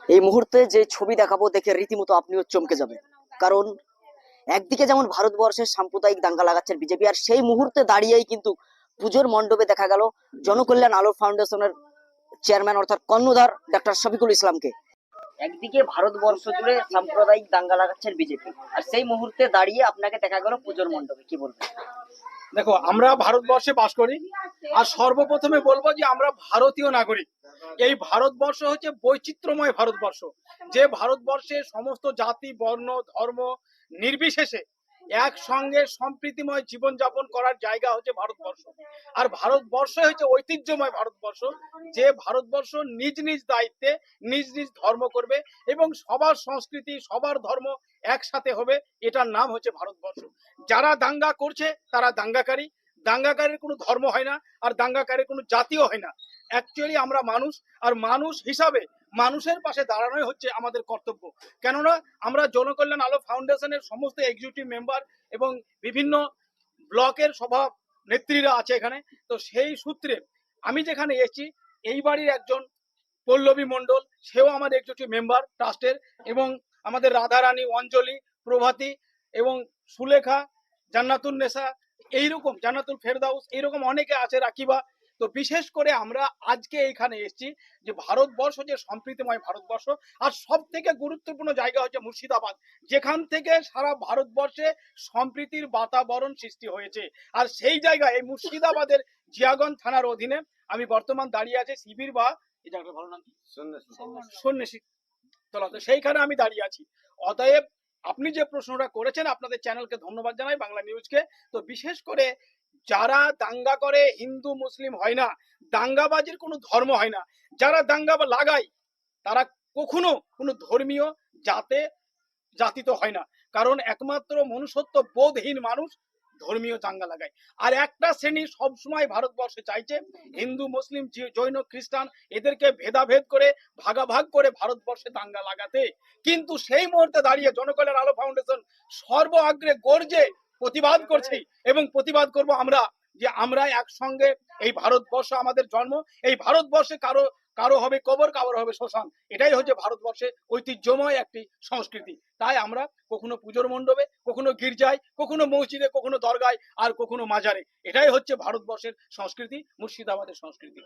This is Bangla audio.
এই মুহূর্তে যে ছবি দেখাবো দেখে রীতিমতো আপনিও চমকে যাবেন। কারণ একদিকে যেমন ভারতবর্ষের সাম্প্রদায়িক দাঙ্গা লাগাচ্ছেন বিজেপি, আর সেই মুহূর্তে দাঁড়িয়েই কিন্তু পুজোর মণ্ডপে দেখা গেল জনকল্যাণ আলো ফাউন্ডেশনের চেয়ারম্যান অর্থাৎ কর্ণধার ডক্টর শফিকুল ইসলামকে। একদিকে ভারতবর্ষ জুড়ে সাম্প্রদায়িক দাঙ্গা লাগাচ্ছেন বিজেপি, আর সেই মুহূর্তে দাঁড়িয়ে আপনাকে দেখা গেল পুজোর মণ্ডপে, কি বলবেন? দেখো, আমরা ভারতবর্ষে বাস করি, আর সর্বপ্রথমে বলবো যে আমরা ভারতীয় নাগরিক। এই ভারতবর্ষ হচ্ছে বৈচিত্র্যময় ভারতবর্ষ, যে ভারতবর্ষে সমস্ত জাতি বর্ণ ধর্ম নির্বিশেষে একসঙ্গে সম্প্রীতিময় জীবনযাপন করার জায়গা হচ্ছে ভারতবর্ষ। আর ভারতবর্ষ হচ্ছে ঐতিহ্যময় ভারতবর্ষ, যে ভারতবর্ষ নিজ নিজ দায়িত্বে নিজ নিজ ধর্ম করবে এবং সবার সংস্কৃতি সবার ধর্ম একসাথে হবে। এটার নাম হচ্ছে ভারতবর্ষ। যারা দাঙ্গা করছে তারা দাঙ্গাকারী। দাঙ্গাকারীর কোনো ধর্ম হয় না, আর দাঙ্গাকারীর কোনো জাতীয় হয় না। অ্যাকচুয়ালি আমরা মানুষ, আর মানুষ হিসাবে মানুষের পাশে দাঁড়ানোই হচ্ছে আমাদের কর্তব্য। কেননা আমরা জনকল্যাণ আলো ফাউন্ডেশনের সমস্ত এক্সিকিউটিভ মেম্বার এবং বিভিন্ন ব্লকের সভা নেত্রীরা আছে এখানে। তো সেই সূত্রে আমি যেখানে এসেছি, এই বাড়ির একজন পল্লবী মণ্ডল, সেও আমার এক্সিকিউটিভ মেম্বার ট্রাস্টের, এবং আমাদের রাধারানী, অঞ্জলি, প্রভাতী এবং সুলেখা, জান্নাতুল নেসা, এইরকম জান্নাতুল ফেরদাউস, এইরকম অনেকে আছে, রাকিবা। তো বিশেষ করে আমরা আজকে এখানে এসেছি যে ভারতবর্ষ যে সম্প্রীতিময় ভারতবর্ষ, আর সব থেকে গুরুত্বপূর্ণ জায়গা হচ্ছে মুর্শিদাবাদ, যেখান থেকে সারা ভারতবর্ষে সম্প্রীতির বাতাবরণ সৃষ্টি হয়েছে। আর সেই জায়গায় এই মুর্শিদাবাদের জিয়াগঞ্জ থানার অধীনে আমি বর্তমান দাঁড়িয়ে আছি শিবির বা এই জায়গাটা ভালো নাম কি, সন্ন্যাসী তলা। তো সেইখানে আমি দাঁড়িয়ে আছি। অতএব আপনি যে প্রশ্নটা করেছেন, আপনাদের চ্যানেলকে ধন্যবাদ জানাই, বাংলা নিউজকে। তো বিশেষ করে যারা দাঙ্গা করে হিন্দু মুসলিম হয় না, দাঙ্গাবাজির কোনো ধর্ম হয় না। যারা দাঙ্গা লাগায় তারা কখনো কোনো ধর্মীয় জাতি তো হয় না, কারণ একমাত্র মনুষ্যত্ব বোধহীন মানুষ ধর্মীয় দাঙ্গা লাগায়। আর একটা শ্রেণী সবসময় ভারতবর্ষে চাইছে হিন্দু মুসলিম জৈন খ্রিস্টান এদেরকে ভেদাভেদ করে ভাগাভাগ করে ভারতবর্ষে দাঙ্গা লাগাতে। কিন্তু সেই মুহূর্তে দাঁড়িয়ে জনকল্যাণ আলো ফাউন্ডেশন সর্বাগ্রে গর্জে প্রতিবাদ করছি, এবং প্রতিবাদ করব আমরা, যে আমরা একসঙ্গে, এই ভারতবর্ষ আমাদের জন্ম, এই ভারতবর্ষে কারো কারো হবে কবর, কারো হবে শ্মশান। এটাই হচ্ছে ভারতবর্ষের ঐতিহ্যময় একটি সংস্কৃতি। তাই আমরা কখনো পুজোর মণ্ডপে, কখনো গির্জায়, কখনো মসজিদে, কখনো দরগায়, আর কখনো মাজারে। এটাই হচ্ছে ভারতবর্ষের সংস্কৃতি, মুর্শিদাবাদের সংস্কৃতি।